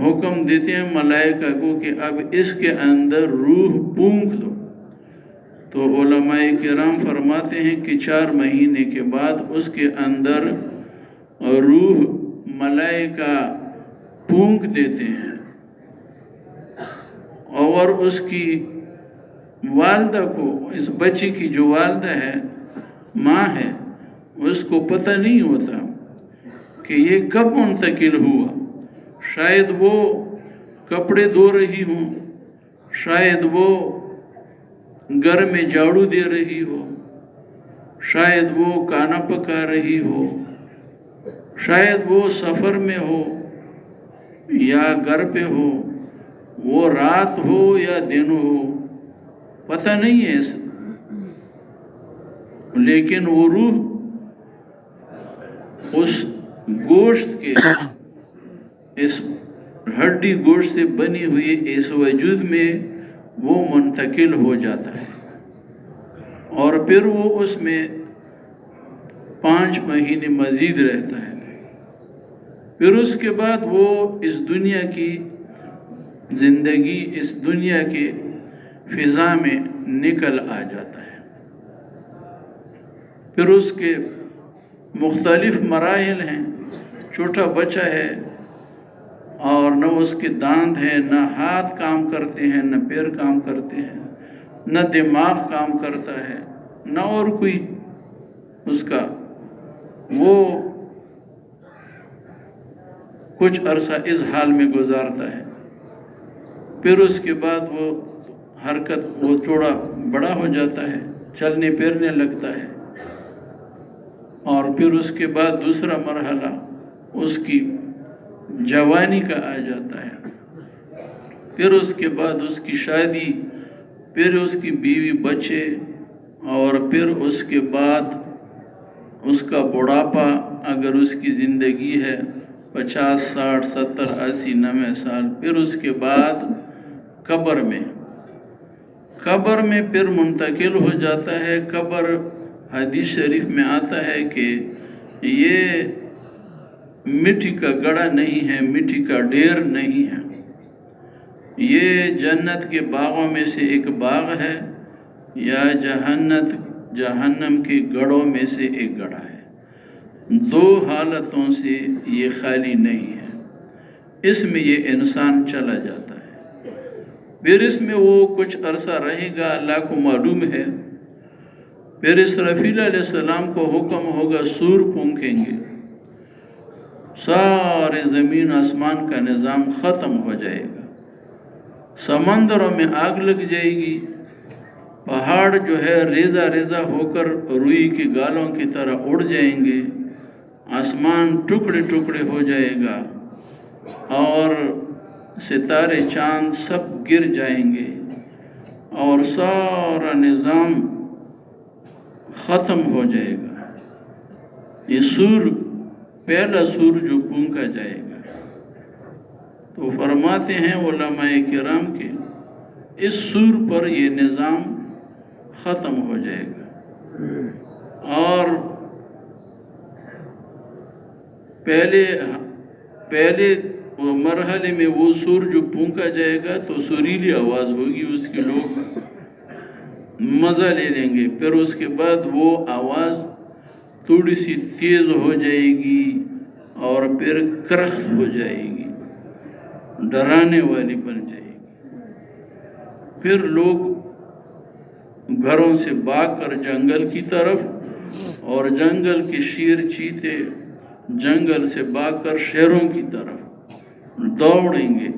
حکم دیتے ہیں ملائکہ کو کہ اب اس کے اندر روح پھونک دو. تو علماء کرام فرماتے ہیں کہ 4 مہینے کے بعد اس کے اندر روح ملائکہ پھونک دیتے ہیں، اور اس کی والدہ کو، اس بچی کی جو والدہ ہے، ماں ہے، اس کو پتہ نہیں ہوتا کہ یہ کب منتقل ہوا. شاید وہ کپڑے دھو رہی ہوں، شاید وہ گھر میں جھاڑو دے رہی ہو، شاید وہ کھانا پکا رہی ہو، شاید وہ سفر میں ہو یا گھر پہ ہو، وہ رات ہو یا دن ہو، پتہ نہیں ہے. لیکن وہ روح اس گوشت کے، اس ہڈی گوشت سے بنی ہوئی اس وجود میں وہ منتقل ہو جاتا ہے، اور پھر وہ اس میں 5 مہینے مزید رہتا ہے. پھر اس کے بعد وہ اس دنیا کی زندگی، اس دنیا کے فضا میں نکل آ جاتا ہے. پھر اس کے مختلف مراحل ہیں. چھوٹا بچہ ہے اور نہ اس کے دانت ہیں، نہ ہاتھ کام کرتے ہیں، نہ پیر کام کرتے ہیں، نہ دماغ کام کرتا ہے، نہ اور کوئی اس کا. وہ کچھ عرصہ اس حال میں گزارتا ہے. پھر اس کے بعد وہ حرکت، وہ تھوڑا بڑا ہو جاتا ہے، چلنے پھرنے لگتا ہے. اور پھر اس کے بعد دوسرا مرحلہ اس کی جوانی کا آ جاتا ہے. پھر اس کے بعد اس کی شادی، پھر اس کی بیوی بچے، اور پھر اس کے بعد اس کا بڑھاپا، اگر اس کی زندگی ہے 50 60 70 80 90 سال. پھر اس کے بعد قبر میں پھر منتقل ہو جاتا ہے. قبر حدیث شریف میں آتا ہے کہ یہ مٹی کا گڑھا نہیں ہے، مٹی کا ڈھیر نہیں ہے، یہ جنت کے باغوں میں سے ایک باغ ہے، یا جہنم کے گڑھوں میں سے ایک گڑھا ہے. 2 حالتوں سے یہ خالی نہیں ہے. اس میں یہ انسان چلا جاتا ہے. پھر اس میں وہ کچھ عرصہ رہے گا، اللہ کو معلوم ہے. پھر اسرافیل علیہ السلام کو حکم ہوگا، سور پھونکیں گے، سارے زمین آسمان کا نظام ختم ہو جائے گا. سمندروں میں آگ لگ جائے گی، پہاڑ جو ہے ریزہ ریزہ ہو کر روئی کے گالوں کی طرح اڑ جائیں گے، آسمان ٹکڑے ٹکڑے ہو جائے گا، اور ستارے چاند سب گر جائیں گے، اور سارا نظام ختم ہو جائے گا. یہ سور، پہلا سور جو پھونکا جائے گا. تو فرماتے ہیں علماء کرام کے اس سور پر یہ نظام ختم ہو جائے گا. اور پہلے مرحلے میں وہ سور جو پھونکا جائے گا تو سریلی آواز ہوگی، اس کے لوگ مزہ لے لیں گے. پھر اس کے بعد وہ آواز تھوڑی سی تیز ہو جائے گی، اور پھر کرخت ہو جائے گی، ڈرانے والی بن جائے گی. پھر لوگ گھروں سے بھاگ کر جنگل کی طرف، اور جنگل کے شیر چیتے جنگل سے بھاگ کر شہروں کی طرف دوڑیں گے،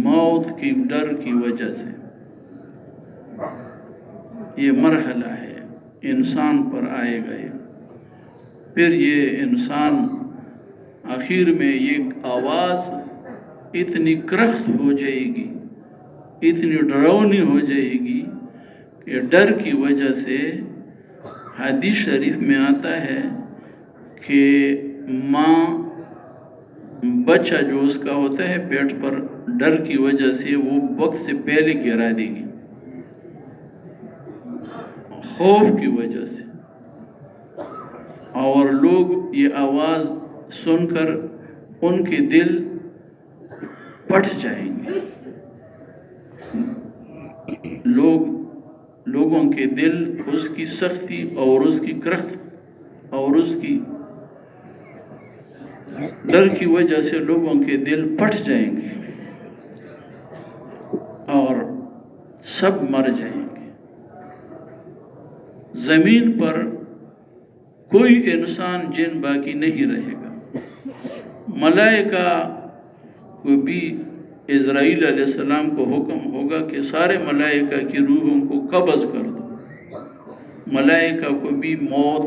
موت کی ڈر کی وجہ سے. یہ مرحلہ ہے، انسان پر آئے گا. پھر یہ انسان آخر میں یہ آواز اتنی کرخت ہو جائے گی، اتنی ڈراؤنی ہو جائے گی کہ ڈر کی وجہ سے حدیث شریف میں آتا ہے کہ ماں بچہ جو اس کا ہوتا ہے پیٹ پر، ڈر کی وجہ سے وہ وقت سے پہلے گرا دے گی، خوف کی وجہ سے. اور لوگ یہ آواز سن کر ان کے دل پٹ جائیں گے. لوگوں کے دل اس کی سختی اور اس کی کرخت اور اس کی ڈر کی وجہ سے لوگوں کے دل پٹ جائیں گے اور سب مر جائیں گے. زمین پر کوئی انسان جن باقی نہیں رہے گا. ملائکہ کو بھی اسرائیل علیہ السلام کو حکم ہوگا کہ سارے ملائکہ کی روحوں کو قبض کر دو. ملائکہ کو بھی موت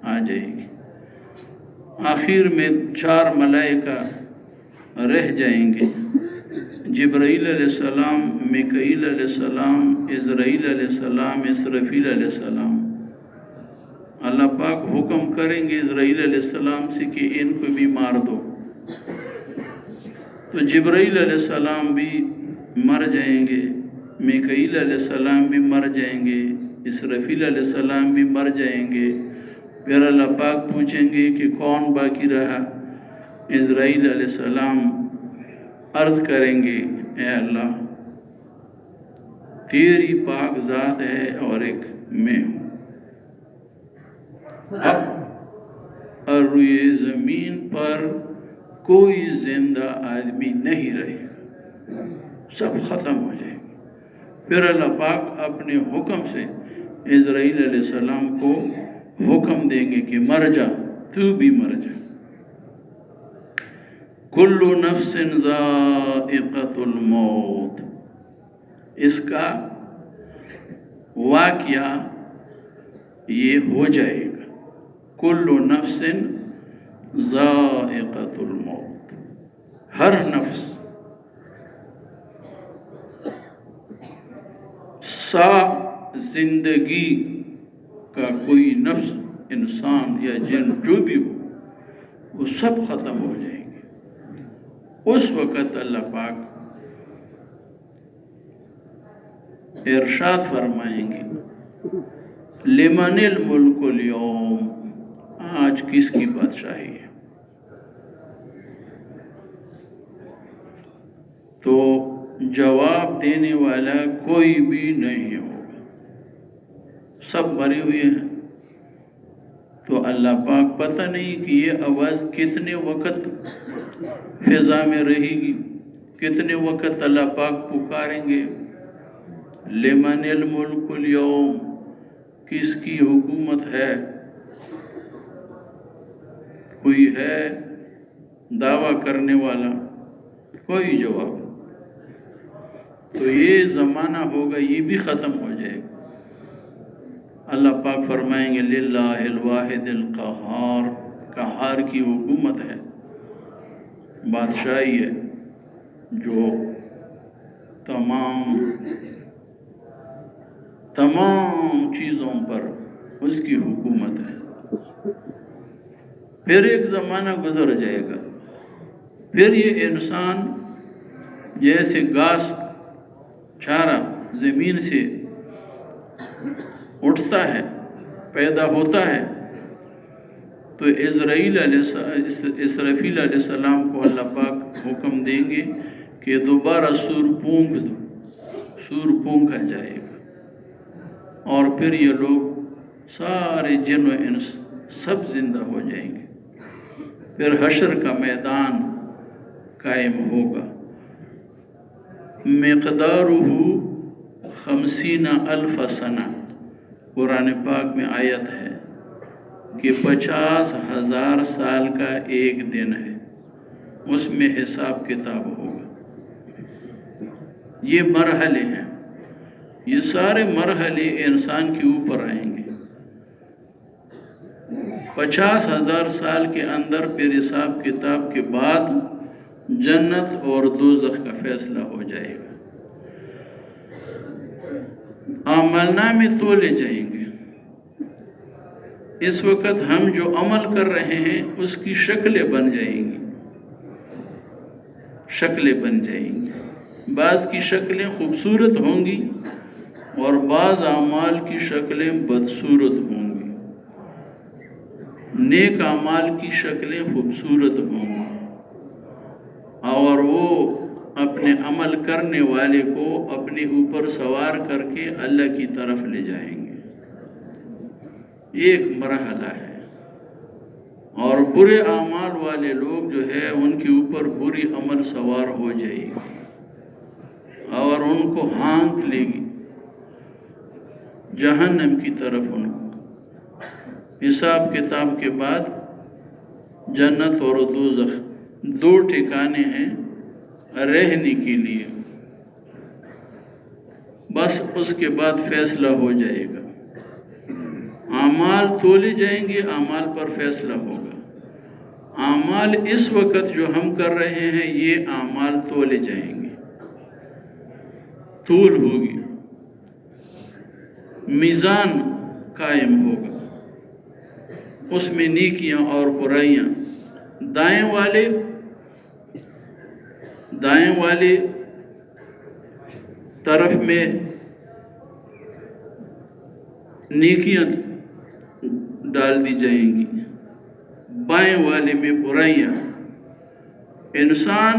آ جائے گی. آخر میں 4 ملائکہ رہ جائیں گے، جبرائیل علیہ السلام، میکائیل علیہ السلام، اسرائیل علیہ السلام، اسرافیل علیہ السلام. اللہ پاک حکم کریں گے اسرائیل علیہ السلام سے کہ ان کو بھی مار دو. تو جبرائیل علیہ السلام بھی مر جائیں گے، میکائیل علیہ السلام بھی مر جائیں گے، اسرافیل علیہ السلام بھی مر جائیں گے. پھر اللہ پاک پوچھیں گے کہ کون باقی رہا؟ اسرائیل علیہ السلام عرض کریں گے اے اللہ تیری پاک ذات ہے اور ایک میں ہوں. اب روئے زمین پر کوئی زندہ آدمی نہیں رہے گا، سب ختم ہو جائے گا. پھر اللہ پاک اپنے حکم سے اسرائیل علیہ السلام کو حکم دیں گے کہ مر جا، تو بھی مر جا. کل نفس ذائقۃ الموت، اس کا واقعہ یہ ہو جائے گا. کل نفس ذائقۃ الموت، ہر نفس زندگی کا کوئی نفس، انسان یا جن جو بھی ہو، وہ سب ختم ہو جائیں گے. اس وقت اللہ پاک ارشاد فرمائیں گے لمن الملک اليوم، آج کس کی بادشاہی ہے؟ تو جواب دینے والا کوئی بھی نہیں ہوگا، سب مرے ہوئے ہیں. تو اللہ پاک پتہ نہیں کہ یہ آواز کتنے وقت فضا میں رہے گی، کتنے وقت اللہ پاک پکاریں گے لمن الملک اليوم، کس کی حکومت ہے؟ کوئی ہے دعویٰ کرنے والا؟ کوئی جواب. تو یہ زمانہ ہوگا، یہ بھی ختم ہو جائے گا. اللہ پاک فرمائیں گے للہ الواحد القہار، قہار کی حکومت ہے، بادشاہی ہے، جو تمام چیزوں پر اس کی حکومت ہے. پھر ایک زمانہ گزر جائے گا، پھر یہ انسان جیسے گھاس چارہ زمین سے اٹھتا ہے، پیدا ہوتا ہے، تو اسرافیل علیہ السلام کو اللہ پاک حکم دیں گے کہ دوبارہ سور پونک دو. سور پونکا جائے گا اور پھر یہ لوگ سارے جن و انس سب زندہ ہو جائیں گے. پھر حشر کا میدان قائم ہوگا. مقدارہ 50,000 سنہ، قرآن پاک میں آیت ہے کہ 50,000 سال کا ایک دن ہے، اس میں حساب کتاب ہوگا. یہ مرحلے ہیں، یہ سارے مرحلے انسان کے اوپر آئیں گے. 50,000 سال کے اندر پھر حساب کتاب کے بعد جنت اور دوزخ کا فیصلہ ہو جائے گا. اعمال نامے تولے جائیں گے. اس وقت ہم جو عمل کر رہے ہیں اس کی شکلیں بن جائیں گی، شکلیں بن جائیں گی. بعض کی شکلیں خوبصورت ہوں گی اور بعض اعمال کی شکلیں بدصورت ہوں گی. نیک اعمال کی شکلیں خوبصورت ہوں گی اور وہ اپنے عمل کرنے والے کو اپنے اوپر سوار کر کے اللہ کی طرف لے جائیں گے. یہ ایک مرحلہ ہے. اور برے اعمال والے لوگ جو ہے ان کے اوپر بری عمل سوار ہو جائے گی اور ان کو ہانک لے گی جہنم کی طرف. ان کو حساب کتاب کے بعد جنت اور دوزخ دو ٹھکانے ہیں رہنے کے لیے. بس اس کے بعد فیصلہ ہو جائے گا. اعمال تولے جائیں گے, اعمال پر فیصلہ ہوگا. اعمال اس وقت جو ہم کر رہے ہیں یہ اعمال تولے جائیں گے, تول ہوگی, میزان قائم ہوگا. اس میں نیکیاں اور برائیاں دائیں والے طرف میں نیکیاں ڈال دی جائیں گی, بائیں والے میں برائیاں. انسان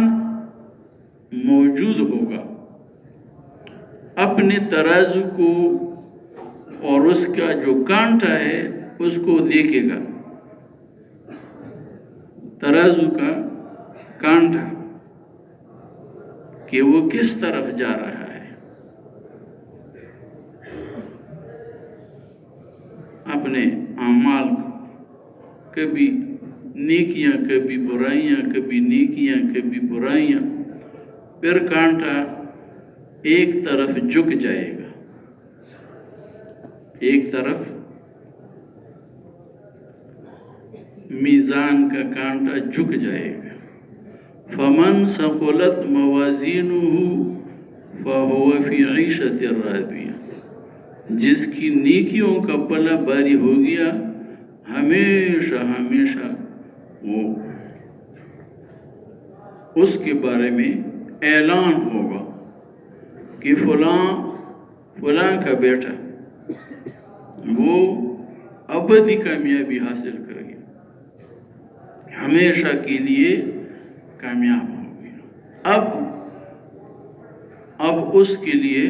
موجود ہوگا, اپنے ترازو کو اور اس کا جو کانٹا ہے اس کو دیکھے گا. ترازو کا کانٹا کہ وہ کس طرف جا رہا ہے. اپنے اعمال کبھی نیکیاں کبھی برائیاں, کبھی نیکیاں کبھی برائیاں, پھر کانٹا ایک طرف جھک جائے گا, ایک طرف میزان کا کانٹا جھک جائے گا. فمن ثقلت موازینہ فہو فی عیشۃ راضیہ. جس کی نیکیوں کا پلہ باری ہو گیا ہمیشہ ہمیشہ وہ اس کے بارے میں اعلان ہوگا کہ فلاں کا بیٹا وہ ابدی کامیابی حاصل کر گیا, ہمیشہ کے لیے کامیاب ہو گیا. اب اس کے لیے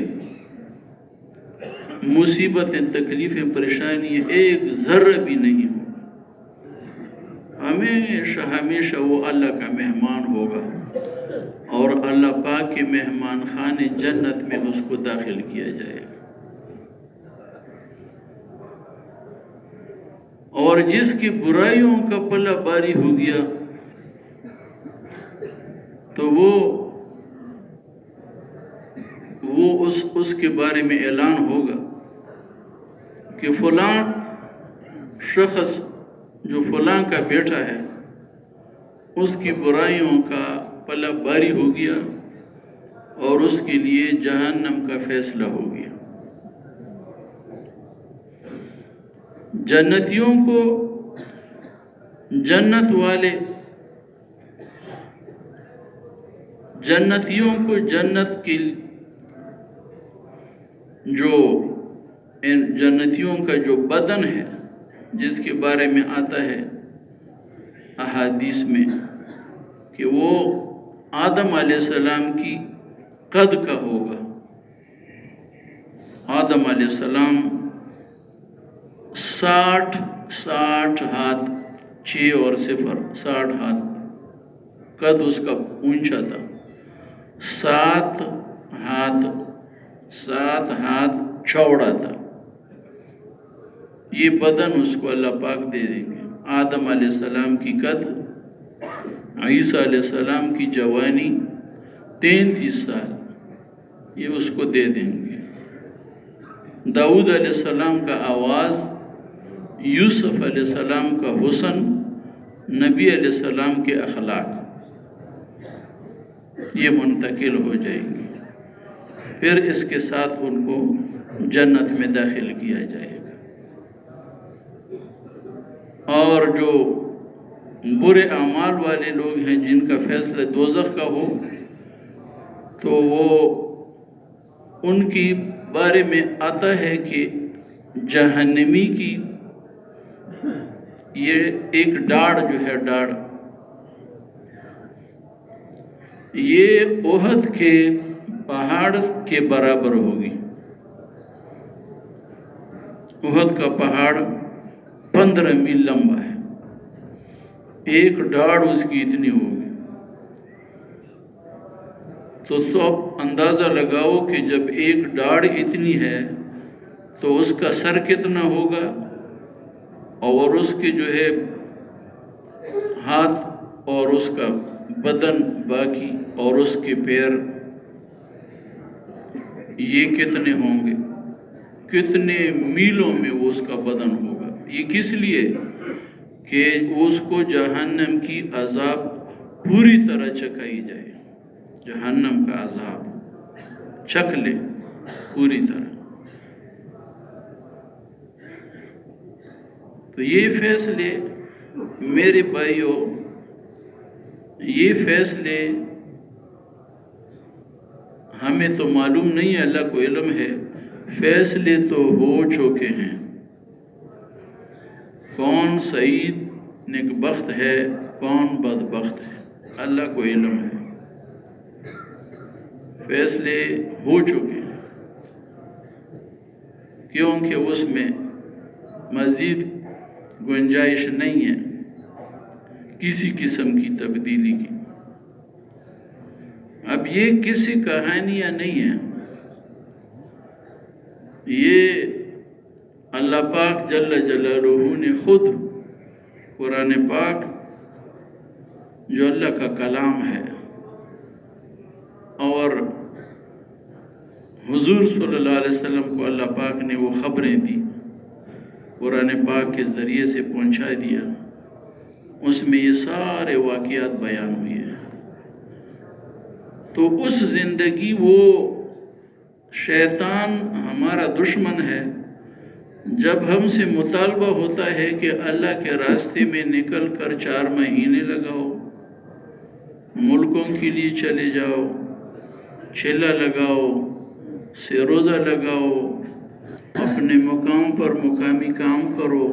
مصیبتیں, تکلیفیں, پریشانیاں ایک ذرہ بھی نہیں ہو. ہمیشہ ہمیشہ وہ اللہ کا مہمان ہوگا اور اللہ پاک کے مہمان خانے جنت میں اس کو داخل کیا جائے گا. اور جس کی برائیوں کا پلہ باری ہو گیا تو وہ اس کے بارے میں اعلان ہوگا کہ فلاں شخص جو فلاں کا بیٹا ہے اس کی برائیوں کا پلہ باری ہو گیا اور اس کے لیے جہنم کا فیصلہ ہو گیا. جنتیوں کو جنت کی جنتیوں کا جو بدن ہے جس کے بارے میں آتا ہے احادیث میں کہ وہ آدم علیہ السلام کی قد کا ہوگا. آدم علیہ السلام 60 ہاتھ 6 اور 0 60 ہاتھ قد اس کا اونچا تھا. 7 ہاتھ چوڑا تھا. یہ بدن اس کو اللہ پاک دے دیں گے. آدم علیہ السلام کی قد, عیسیٰ علیہ السلام کی جوانی 33 سال, یہ اس کو دے دیں گے. داؤد علیہ السلام کا آواز, یوسف علیہ السلام کا حسن, نبی علیہ السلام کے اخلاق, یہ منتقل ہو جائیں گے. پھر اس کے ساتھ ان کو جنت میں داخل کیا جائے گا. اور جو برے اعمال والے لوگ ہیں جن کا فیصلہ دوزخ کا ہو تو وہ ان کی بارے میں آتا ہے کہ جہنمی کی یہ ایک ڈاڑھ جو ہے, یہ احد کے پہاڑ کے برابر ہوگی۔ احد کا پہاڑ 15 میل لمبا ہے، ایک ڈاڑھ اس کی اتنی ہوگی۔ تو سب اندازہ لگاؤ کہ جب ایک ڈاڑھ اتنی ہے تو اس کا سر کتنا ہوگا، اور اس کے جو ہے ہاتھ اور اس کا بدن باقی اور اس کے پیر، یہ کتنے ہوں گے، کتنے میلوں میں وہ اس کا بدن ہوگا۔ یہ کس لیے کہ اس کو جہنم کی عذاب پوری طرح چکھائی جائے، جہنم کا عذاب چکھ لے پوری طرح۔ تو یہ فیصلے میرے بھائیوں، یہ فیصلے ہمیں تو معلوم نہیں ہے، اللہ کو علم ہے، فیصلے تو ہو چکے ہیں۔ کون سعید نیک بخت ہے، کون بدبخت ہے، اللہ کو علم ہے، فیصلے ہو چکے ہیں، کیونکہ اس میں مزید گنجائش نہیں ہے کسی قسم کی تبدیلی کی۔ اب یہ کسی کہانیاں نہیں ہیں، یہ اللہ پاک جل جلالہ نے خود قرآن پاک جو اللہ کا کلام ہے اور حضور صلی اللہ علیہ وسلم کو اللہ پاک نے وہ خبریں دی، قرآن پاک کے ذریعے سے پہنچا دیا، اس میں یہ سارے واقعات بیان ہوئے ہیں۔ تو اس زندگی، وہ شیطان ہمارا دشمن ہے، جب ہم سے مطالبہ ہوتا ہے کہ اللہ کے راستے میں نکل کر 4 مہینے لگاؤ، ملکوں کے لیے چلے جاؤ، چلا لگاؤ، روزہ لگاؤ، اپنے مقام پر مقامی کام کرو،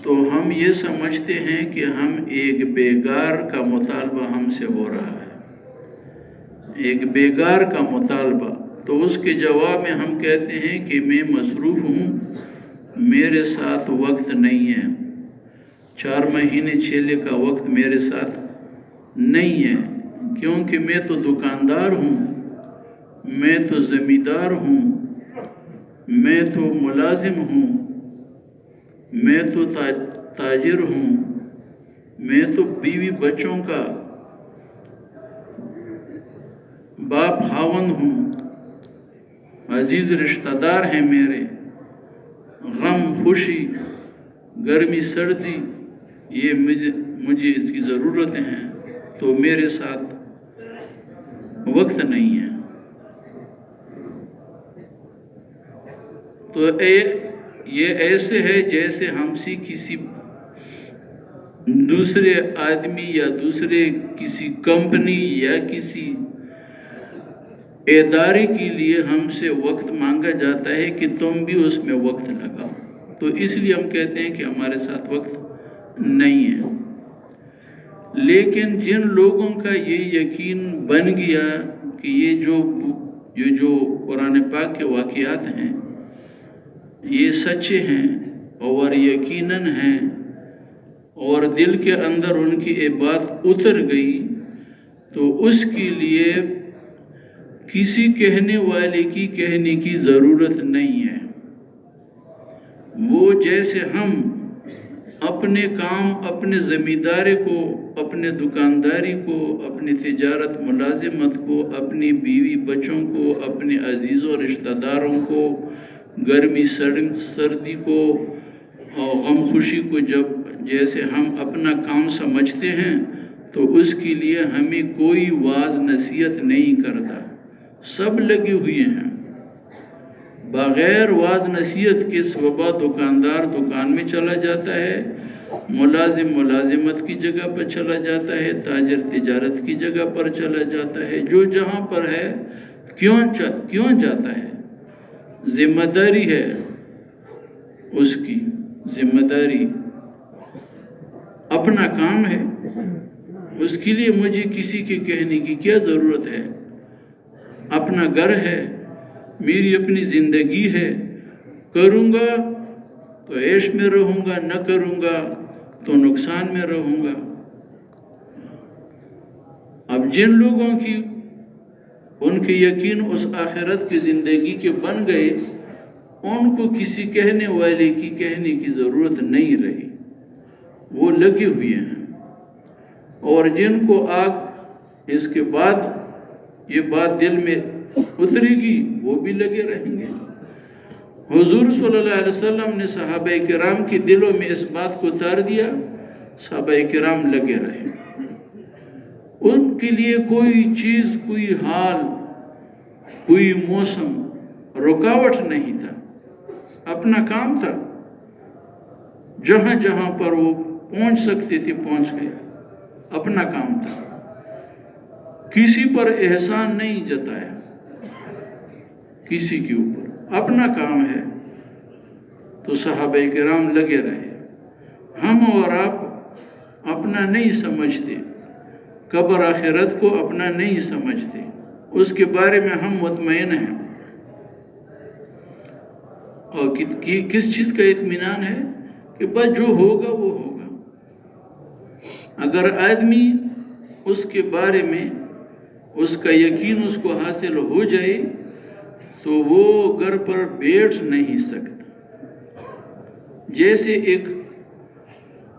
تو ہم یہ سمجھتے ہیں کہ ہم ایک بیگار کا مطالبہ ہم سے ہو رہا ہے، ایک بیگار کا مطالبہ۔ تو اس کے جواب میں ہم کہتے ہیں کہ میں مصروف ہوں، میرے ساتھ وقت نہیں ہے، 4 مہینے چلے کا وقت میرے ساتھ نہیں ہے، کیونکہ میں تو دکاندار ہوں، میں تو زمیندار ہوں، میں تو ملازم ہوں، میں تو تاجر ہوں، میں تو بیوی بچوں کا باپ خاوند ہوں، عزیز رشتہ دار ہیں میرے، غم خوشی گرمی سردی یہ مجھے اس کی ضرورتیں ہیں، تو میرے ساتھ وقت نہیں ہے۔ تو یہ ایسے ہے جیسے ہم سے کسی دوسرے آدمی یا دوسرے کسی کمپنی یا کسی ادارے کے لیے ہم سے وقت مانگا جاتا ہے کہ تم بھی اس میں وقت لگاؤ، تو اس لیے ہم کہتے ہیں کہ ہمارے ساتھ وقت نہیں ہے۔ لیکن جن لوگوں کا یہ یقین بن گیا کہ یہ جو قرآن پاک کے واقعات ہیں یہ سچے ہیں اور یقیناً ہیں، اور دل کے اندر ان کی یہ بات اتر گئی، تو اس کے لیے کسی کہنے والے کی کہنے کی ضرورت نہیں ہے۔ وہ جیسے ہم اپنے کام، اپنے زمینداری کو، اپنے دکانداری کو، اپنی تجارت ملازمت کو، اپنی بیوی بچوں کو، اپنے عزیزوں رشتہ داروں کو، گرمی سردی کو اور غم خوشی کو جیسے ہم اپنا کام سمجھتے ہیں، تو اس کے لیے ہمیں کوئی واعظ نصیحت نہیں کرتا، سب لگے ہوئے ہیں بغیر واعظ نصیحت کے۔ صبح دکاندار دکان میں چلا جاتا ہے، ملازم ملازمت کی جگہ پر چلا جاتا ہے، تاجر تجارت کی جگہ پر چلا جاتا ہے، جو جہاں پر ہے کیوں جاتا ہے؟ ذمہ داری ہے اس کی، ذمہ داری اپنا کام ہے، اس کے لیے مجھے کسی کے کہنے کی کیا ضرورت ہے؟ اپنا گھر ہے، میری اپنی زندگی ہے، کروں گا تو عیش میں رہوں گا، نہ کروں گا تو نقصان میں رہوں گا۔ اب جن لوگوں کی ان کے یقین اس آخرت کی زندگی کے بن گئے، ان کو کسی کہنے والے کی کہنے کی ضرورت نہیں رہی، وہ لگے ہوئے ہیں۔ اور جن کو آگ اس کے بعد یہ بات دل میں اترے گی، وہ بھی لگے رہیں گے۔ حضور صلی اللہ علیہ وسلم نے صحابہ کرام کے دلوں میں اس بات کو اتار دیا، صحابہ کرام لگے رہے۔ ان کے لیے کوئی چیز، کوئی حال، کوئی موسم رکاوٹ نہیں تھا، اپنا کام تھا، جہاں جہاں پر وہ پہنچ سکتے تھے پہنچ گئے، اپنا کام تھا، کسی پر احسان نہیں جتایا، کسی کے اوپر، اپنا کام ہے۔ تو صحابہ کرام لگے رہے۔ ہم اور آپ اپنا نہیں سمجھتے، قبر آخرت کو اپنا نہیں سمجھتے، اس کے بارے میں ہم مطمئن ہیں۔ اور کس چیز کا اطمینان ہے؟ کہ بس جو ہوگا وہ ہوگا۔ اگر آدمی اس کے بارے میں اس کا یقین اس کو حاصل ہو جائے تو وہ گھر پر بیٹھ نہیں سکتا۔ جیسے ایک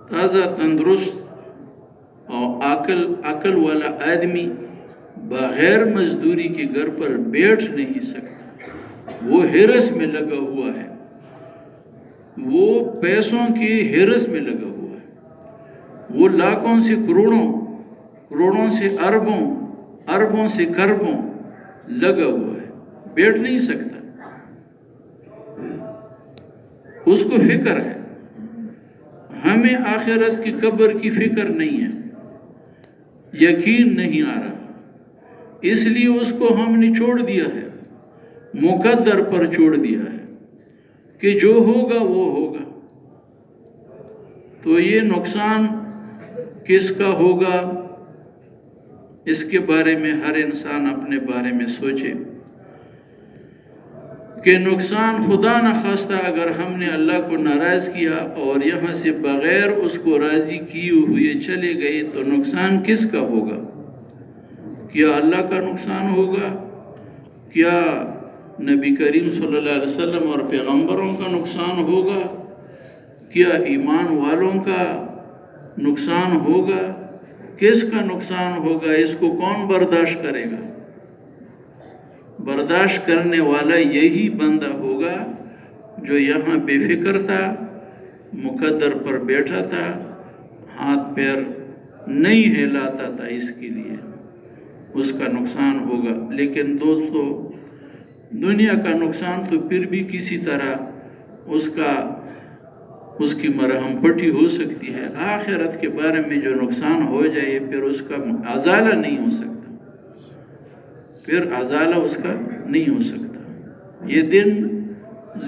تازہ تندرست اور عقل والا آدمی بغیر مزدوری کے گھر پر بیٹھ نہیں سکتا، وہ ہرس میں لگا ہوا ہے، وہ پیسوں کی ہرس میں لگا ہوا ہے، وہ لاکھوں سے کروڑوں، کروڑوں سے اربوں، اربوں سے کربوں لگا ہوا ہے، بیٹھ نہیں سکتا۔ اس کو فکر ہے، ہمیں آخرت کی قبر کی فکر نہیں ہے، یقین نہیں آ رہا، اس لیے اس کو ہم نے چھوڑ دیا ہے، مقدر پر چھوڑ دیا ہے کہ جو ہوگا وہ ہوگا۔ تو یہ نقصان کس کا ہوگا، اس کے بارے میں ہر انسان اپنے بارے میں سوچے کہ نقصان خدا نہ خواستہ اگر ہم نے اللہ کو ناراض کیا اور یہاں سے بغیر اس کو راضی کیے ہوئے چلے گئے تو نقصان کس کا ہوگا؟ کیا اللہ کا نقصان ہوگا؟ کیا نبی کریم صلی اللہ علیہ وسلم اور پیغمبروں کا نقصان ہوگا؟ کیا ایمان والوں کا نقصان ہوگا؟ کس کا نقصان ہوگا؟ اس کو کون برداشت کرے گا؟ برداشت کرنے والا یہی بندہ ہوگا جو یہاں بے فکر تھا، مقدر پر بیٹھا تھا، ہاتھ پیر نہیں ہلاتا تھا، اس کے لیے اس کا نقصان ہوگا۔ لیکن دوستو، دنیا کا نقصان تو پھر بھی کسی طرح اس کی مرہم پٹی ہو سکتی ہے، آخرت کے بارے میں جو نقصان ہو جائے پھر اس کا ازالہ نہیں ہو سکتا، پھر ازالہ اس کا نہیں ہو سکتا۔ یہ دن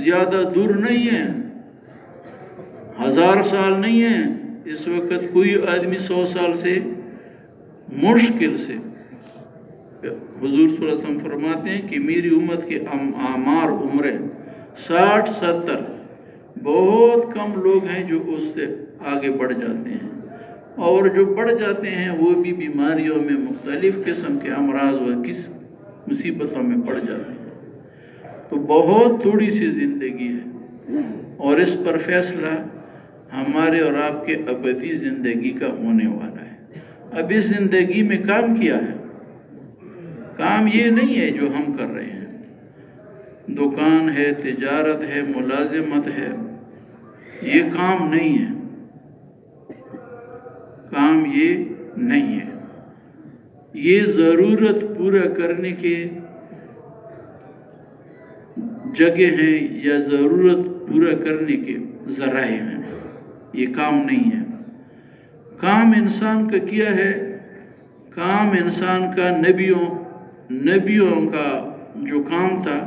زیادہ دور نہیں ہے، 1000 سال نہیں ہے، اس وقت کوئی آدمی 100 سال سے مشکل سے، حضور صلی اللہ علیہ وسلم فرماتے ہیں کہ میری امت کے اعمار عمریں 60-70، بہت کم لوگ ہیں جو اس سے آگے بڑھ جاتے ہیں، اور جو بڑھ جاتے ہیں وہ بھی بیماریوں میں، مختلف قسم کے امراض اور کس مصیبتوں میں پڑ جاتے ہیں۔ تو بہت تھوڑی سی زندگی ہے، اور اس پر فیصلہ ہمارے اور آپ کے ابدی زندگی کا ہونے والا ہے۔ اب اس زندگی میں کام کیا ہے؟ کام یہ نہیں ہے جو ہم کر رہے ہیں، دکان ہے، تجارت ہے، ملازمت ہے، یہ کام نہیں ہے، کام یہ نہیں ہے، یہ ضرورت پورا کرنے کے جگہ ہیں یا ضرورت پورا کرنے کے ذرائع ہیں، یہ کام نہیں ہے۔ کام انسان کا کیا ہے؟ کام انسان کا نبیوں کا جو کام تھا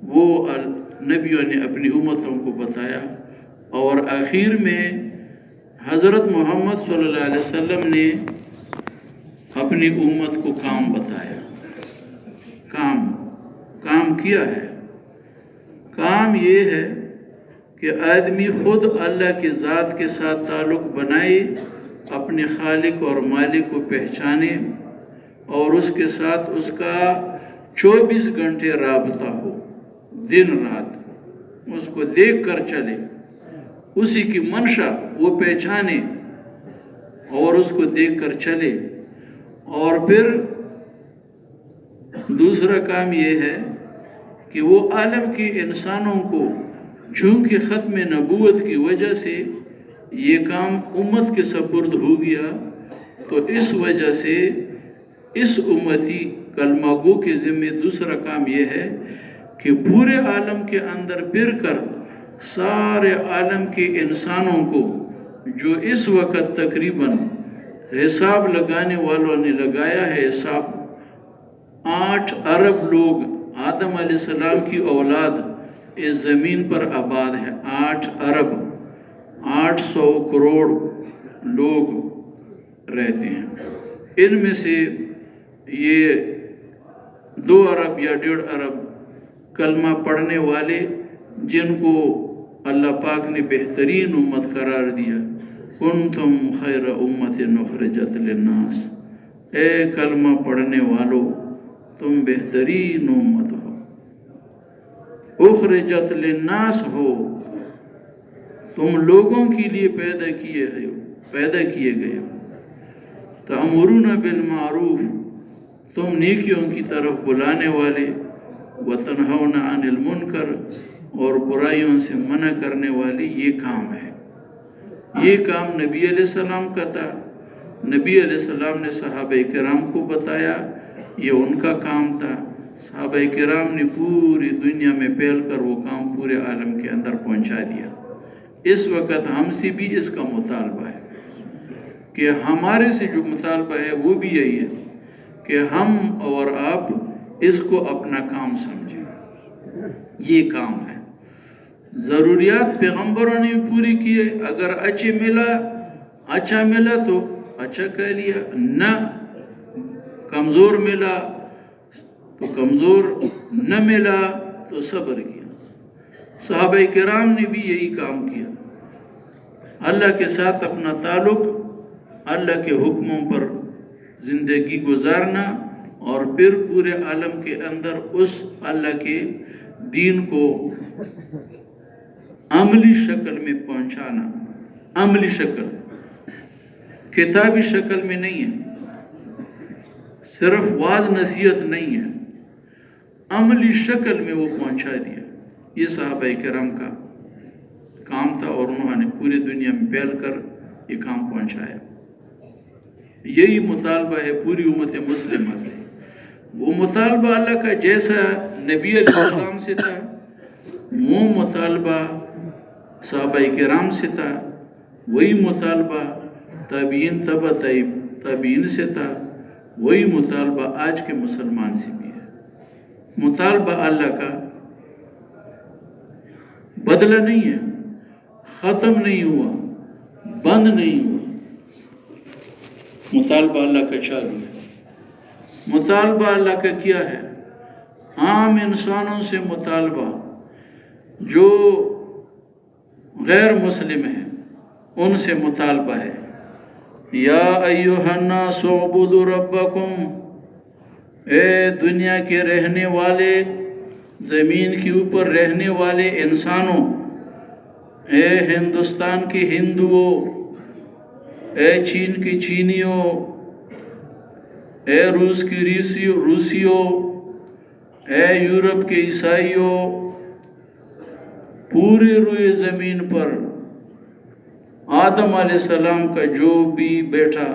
وہ نبیوں نے اپنی امتوں کو بتایا، اور آخر میں حضرت محمد صلی اللہ علیہ وسلم نے اپنی امت کو کام بتایا، کام کیا ہے۔ کام یہ ہے کہ آدمی خود اللہ کی ذات کے ساتھ تعلق بنائے، اپنے خالق اور مالک کو پہچانے، اور اس کے ساتھ اس کا 24 گھنٹے رابطہ ہو، دن رات اس کو دیکھ کر چلے، اسی کی منشا وہ پہچانے اور اس کو دیکھ کر چلے۔ اور پھر دوسرا کام یہ ہے کہ وہ عالم کے انسانوں کو، چونکہ ختم نبوت کی وجہ سے یہ کام امت کے سپرد ہو گیا، تو اس وجہ سے اس امتی کلمہ گو کے ذمہ دوسرا کام یہ ہے کہ پورے عالم کے اندر پھر کر سارے عالم کے انسانوں کو، جو اس وقت تقریباً حساب لگانے والوں نے لگایا ہے حساب، 8 ارب لوگ آدم علیہ السلام کی اولاد اس زمین پر آباد ہے، 8 ارب 800 کروڑ لوگ رہتے ہیں۔ ان میں سے یہ 2 ارب یا 1.5 ارب کلمہ پڑھنے والے، جن کو اللہ پاک نے بہترین امت قرار دیا، کنتم خیر امت اخرجت للناس، اے کلمہ پڑھنے والو تم بہترین امت ہو، اخرجت للناس ہو، تم لوگوں کے لیے پیدا کیے گئے ہو، تأمرون بالمعروف، تم نیکیوں کی طرف بلانے والے، وتنہون عن المنکر، اور برائیوں سے منع کرنے والے، یہ کام ہے۔ یہ کام نبی علیہ السلام کا تھا، نبی علیہ السلام نے صحابہ کرام کو بتایا، یہ ان کا کام تھا۔ صحابہ کرام نے پوری دنیا میں پھیل کر وہ کام پورے عالم کے اندر پہنچا دیا۔ اس وقت ہم سے بھی اس کا مطالبہ ہے کہ ہمارے سے جو مطالبہ ہے وہ بھی یہی ہے کہ ہم اور آپ اس کو اپنا کام سمجھیں۔ یہ کام ہے، ضروریات پیغمبروں نے پوری کیے، اگر اچھا ملا تو اچھا کہہ لیا، نہ کمزور ملا تو کمزور، نہ ملا تو صبر کیا۔ صحابہ کرام نے بھی یہی کام کیا، اللہ کے ساتھ اپنا تعلق، اللہ کے حکموں پر زندگی گزارنا، اور پھر پورے عالم کے اندر اس اللہ کے دین کو عملی شکل میں پہنچانا۔ عملی شکل، کتابی شکل میں نہیں ہے، صرف واعظ نصیحت نہیں ہے، عملی شکل میں وہ پہنچا دیا۔ یہ صحابہ کرام کا کام تھا، اور انہوں نے پوری دنیا میں پھیل کر یہ کام پہنچایا۔ یہی مطالبہ ہے پوری امت مسلمہ سے۔ وہ مطالبہ اللہ کا جیسا نبی علیہ السلام سے تھا، وہ مطالبہ صحابہ کرام سے تھا، وہی مطالبہ تابعین تبع تابعین سے تھا، وہی مطالبہ آج کے مسلمان سے بھی ہے۔ مطالبہ اللہ کا بدلہ نہیں ہے، ختم نہیں ہوا، بند نہیں ہوا، مطالبہ اللہ کا چالو ہے۔ مطالبہ اللہ کا کیا ہے؟ عام انسانوں سے مطالبہ، جو غیر مسلم ہیں ان سے مطالبہ ہے، یا ایھا الناس اعبدوا ربکم، اے دنیا کے رہنے والے، زمین کے اوپر رہنے والے انسانوں، اے ہندوستان کے ہندوؤں، اے چین کے چینیوں، اے روس کی روسیوں، اے یورپ کے عیسائیوں، پورے روئے زمین پر آدم علیہ السلام کا جو بھی بیٹا،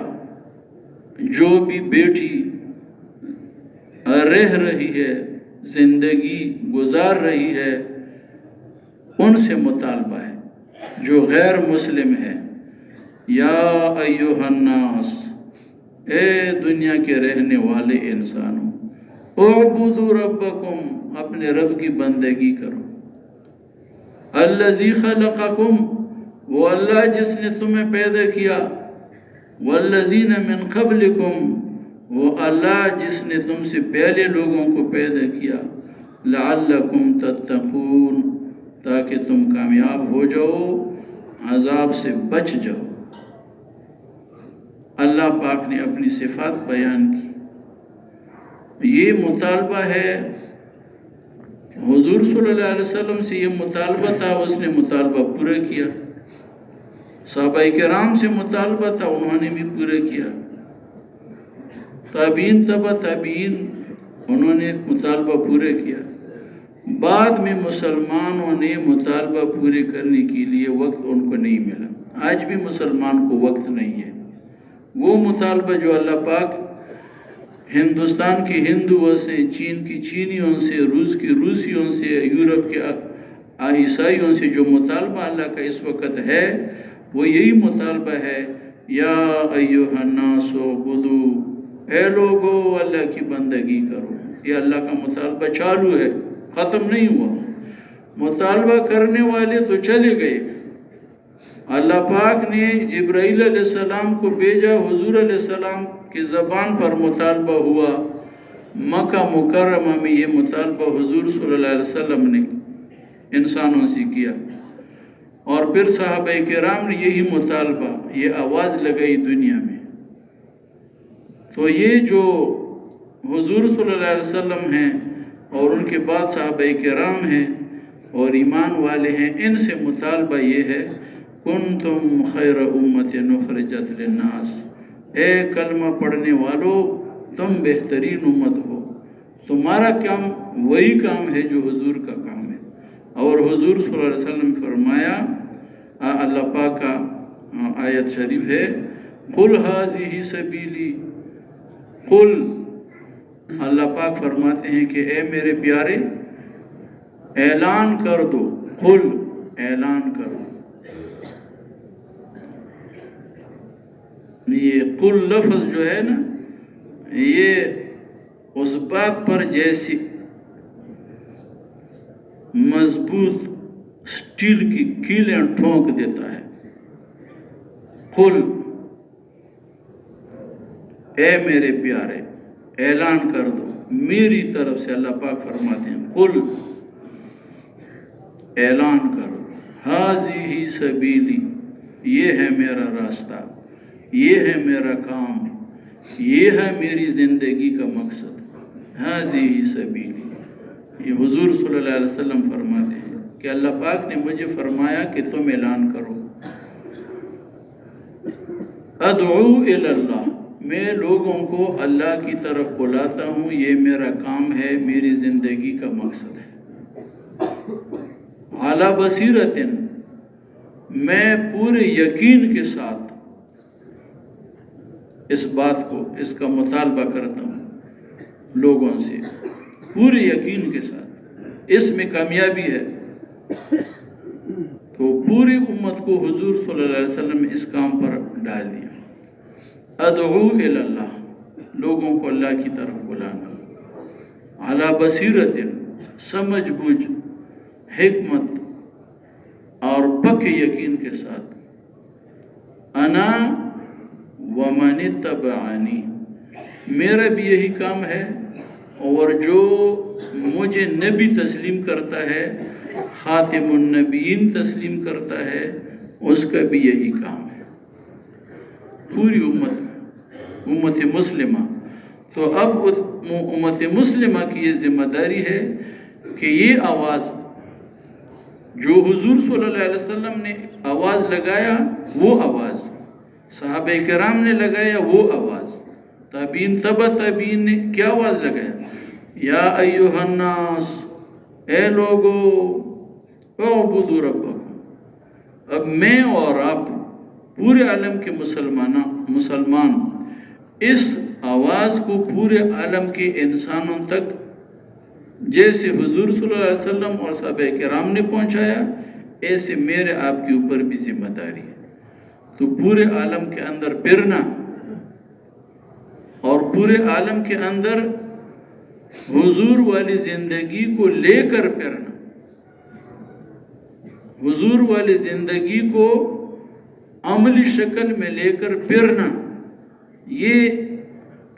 جو بھی بیٹی رہ رہی ہے، زندگی گزار رہی ہے، ان سے مطالبہ ہے جو غیر مسلم ہے۔ یا ایھا الناس، اے دنیا کے رہنے والے انسانوں، اعبدوا ربکم، اپنے رب کی بندگی کرو، الذی خلقکم، وہ اللہ جس نے تمہیں پیدا کیا، والذین من قبلکم، وہ اللہ جس نے تم سے پہلے لوگوں کو پیدا کیا، لعلکم تتقون، تاکہ تم کامیاب ہو جاؤ، عذاب سے بچ جاؤ۔ اللہ پاک نے اپنی صفات بیان کی۔ یہ مطالبہ ہے، حضور صلی اللہ علیہ وسلم سے یہ مطالبہ تھا، اس نے مطالبہ پورا کیا۔ صحابہ کرام سے مطالبہ تھا، انہوں نے بھی پورا کیا۔ تابعین تبع تابعین، انہوں نے مطالبہ پورا کیا۔ بعد میں مسلمانوں نے مطالبہ پورے کرنے کے لیے وقت ان کو نہیں ملا۔ آج بھی مسلمان کو وقت نہیں ہے۔ وہ مطالبہ جو اللہ پاک ہندوستان کے ہندوؤں سے، چین کی چینیوں سے، روس کی روسیوں سے، یورپ کے عیسائیوں سے جو مطالبہ اللہ کا اس وقت ہے، وہ یہی مطالبہ ہے، یا ایھا الناس اعبدوا، اے لوگو اللہ کی بندگی کرو۔ یہ اللہ کا مطالبہ چالو ہے، ختم نہیں ہوا۔ مطالبہ کرنے والے تو چلے گئے۔ اللہ پاک نے جبرائیل علیہ السلام کو بھیجا، حضور علیہ السلام کی زبان پر مطالبہ ہوا۔ مکہ مکرمہ میں یہ مطالبہ حضور صلی اللہ علیہ وسلم نے انسانوں سے کیا، اور پھر صحابہ کرام نے یہی مطالبہ، یہ آواز لگائی دنیا میں۔ تو یہ جو حضور صلی اللہ علیہ وسلم ہیں اور ان کے بعد صحابہ کرام ہیں اور ایمان والے ہیں، ان سے مطالبہ یہ ہے، کنتم خیر امت اخرجت للناس، اے کلمہ پڑھنے والو تم بہترین امت ہو۔ تمہارا کام وہی کام ہے جو حضور کا کام ہے۔ اور حضور صلی اللہ علیہ وسلم نے فرمایا، اللہ پاک کا آیت شریف ہے، قل ھذہ سبیلی، قل، اللہ پاک فرماتے ہیں کہ اے میرے پیارے اعلان کر دو، قل، اعلان کرو۔ یہ قل لفظ جو ہے نا، یہ اس بات پر جیسی مضبوط سٹیل کی کیلیں ٹھونک دیتا ہے۔ قل، اے میرے پیارے اعلان کر دو میری طرف سے، اللہ پاک فرماتے ہیں قل، اعلان کرو، ھذہ سبیلی، یہ ہے میرا راستہ، یہ ہے میرا کام، یہ ہے میری زندگی کا مقصد، ھذہ سبیلی۔ یہ حضور صلی اللہ علیہ وسلم فرماتے ہیں کہ اللہ پاک نے مجھے فرمایا کہ تم اعلان کرو، ادعو الی اللہ، میں لوگوں کو اللہ کی طرف بلاتا ہوں، یہ میرا کام ہے، میری زندگی کا مقصد ہے۔ علی بصیرۃ، میں پورے یقین کے ساتھ اس بات کو، اس کا مطالبہ کرتا ہوں لوگوں سے، پورے یقین کے ساتھ، اس میں کامیابی ہے۔ تو پوری امت کو حضور صلی اللہ علیہ وسلم نے اس کام پر ڈال دیا، ادعو الی اللہ، لوگوں کو اللہ کی طرف بلانا، علی بصیرۃ، سمجھ بوجھ، حکمت اور پکے یقین کے ساتھ، انا ومن اتبعنی، میرا بھی یہی کام ہے، اور جو مجھے نبی تسلیم کرتا ہے، خاتم النبیین تسلیم کرتا ہے، اس کا بھی یہی کام ہے، پوری امت مسلمہ۔ تو اب امت مسلمہ کی یہ ذمہ داری ہے کہ یہ آواز جو حضور صلی اللہ علیہ وسلم نے آواز لگایا، وہ آواز صحابہ کرام نے لگایا، وہ آواز تابعین تبع تابعین نے کیا آواز لگایا، یا ایھا الناس، اے لوگو، اعبدوا ربکم۔ اب میں اور آپ پورے عالم کے مسلمان اس آواز کو پورے عالم کے انسانوں تک جیسے حضور صلی اللہ علیہ وسلم اور صحابہ کرام نے پہنچایا، ایسے میرے آپ کے اوپر بھی ذمہ داری ہے۔ تو پورے عالم کے اندر پھرنا اور پورے عالم کے اندر حضور والی زندگی کو لے کر پھرنا، حضور والی زندگی کو عملی شکل میں لے کر پھرنا، یہ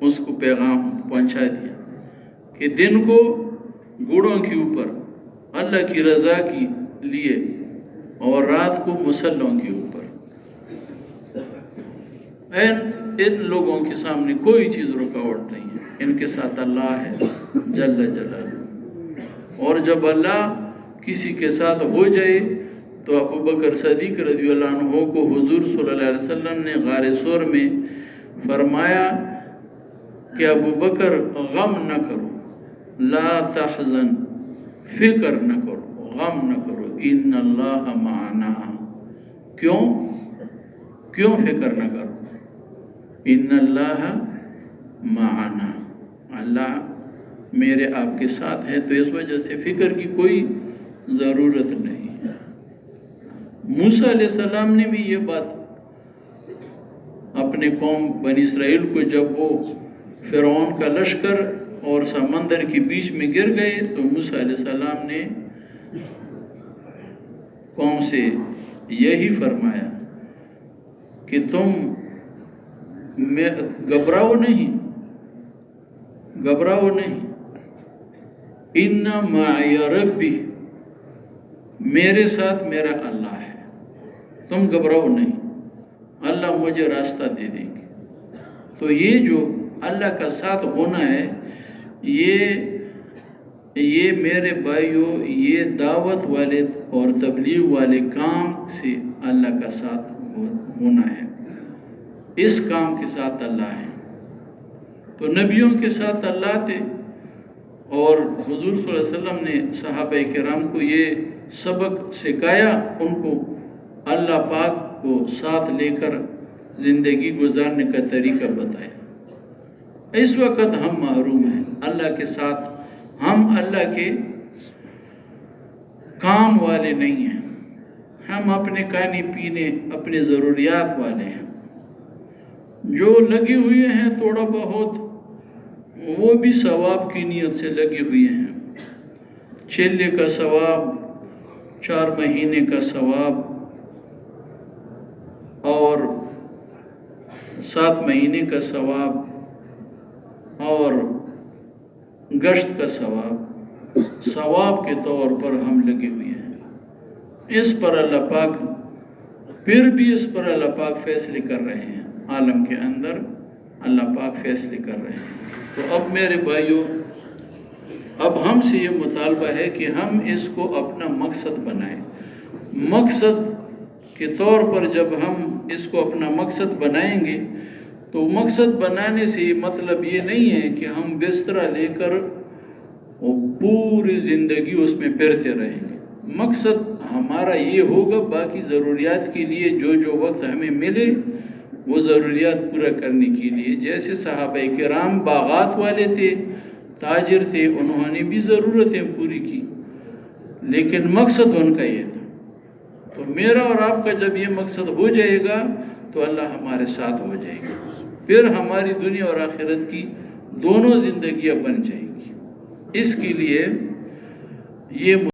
اس کو پیغام پہنچا دیا کہ دن کو گھوڑوں کے اوپر اللہ کی رضا کے لیے اور رات کو مسلوں کے اوپر ان لوگوں کے سامنے کوئی چیز رکاوٹ نہیں ہے، ان کے ساتھ اللہ ہے جل جلالہ۔ اور جب اللہ کسی کے ساتھ ہو جائے تو ابو بکر صدیق رضی اللہ عنہ کو حضور صلی اللہ علیہ وسلم نے غار ثور میں فرمایا کہ ابو بکر غم نہ کرو، لا تحزن، فکر نہ کرو، غم نہ کرو، ان اللہ معنا۔ کیوں فکر نہ کرو؟ ان اللہ معنا، اللہ میرے آپ کے ساتھ ہے، تو اس وجہ سے فکر کی کوئی ضرورت نہیں۔ موسیٰ علیہ السلام نے بھی یہ بات اپنے قوم بنی اسرائیل کو، جب وہ فرعون کا لشکر اور سمندر کے بیچ میں گر گئے تو موسیٰ علیہ السلام نے قوم سے یہی فرمایا کہ تم گھبراؤ نہیں، ان معی ربی، میرے ساتھ میرا اللہ ہے، تم گھبراؤ نہیں، اللہ مجھے راستہ دے دیں گے۔ تو یہ جو اللہ کا ساتھ ہونا ہے، یہ میرے بھائیوں، یہ دعوت والے اور تبلیغ والے کام سے اللہ کا ساتھ ہونا ہے، اس کام کے ساتھ اللہ ہے۔ تو نبیوں کے ساتھ اللہ تھے، اور حضور صلی اللہ علیہ وسلم نے صحابہ کرام کو یہ سبق سکھایا، ان کو اللہ پاک کو ساتھ لے کر زندگی گزارنے کا طریقہ بتایا۔ اس وقت ہم محروم ہیں اللہ کے ساتھ، ہم اللہ کے کام والے نہیں ہیں، ہم اپنے کھانے پینے، اپنے ضروریات والے ہیں۔ جو لگے ہوئے ہیں تھوڑا بہت، وہ بھی ثواب کی نیت سے لگے ہوئے ہیں، چلے کا ثواب، 4 مہینے کا ثواب اور 7 مہینے کا ثواب اور گشت کا ثواب کے طور پر ہم لگے ہوئے ہیں۔ اس پر اللہ پاک، پھر بھی اس پر اللہ پاک فیصلے کر رہے ہیں، عالم کے اندر اللہ پاک فیصلے کر رہے ہیں۔ تو اب میرے بھائیوں، اب ہم سے یہ مطالبہ ہے کہ ہم اس کو اپنا مقصد بنائیں۔ مقصد کے طور پر جب ہم اس کو اپنا مقصد بنائیں گے تو مقصد بنانے سے مطلب یہ نہیں ہے کہ ہم بستر لے کر پوری زندگی اس میں پھرتے رہیں گے۔ مقصد ہمارا یہ ہوگا، باقی ضروریات کے لیے جو وقت ہمیں ملے وہ ضروریات پورا کرنے کے لیے، جیسے صحابہ کرام باغات والے تھے، تاجر تھے، انہوں نے بھی ضرورتیں پوری کی، لیکن مقصد ان کا یہ تھا۔ تو میرا اور آپ کا جب یہ مقصد ہو جائے گا تو اللہ ہمارے ساتھ ہو جائے گا، پھر ہماری دنیا اور آخرت کی دونوں زندگیاں بن جائیں گی۔ اس کے لیے یہ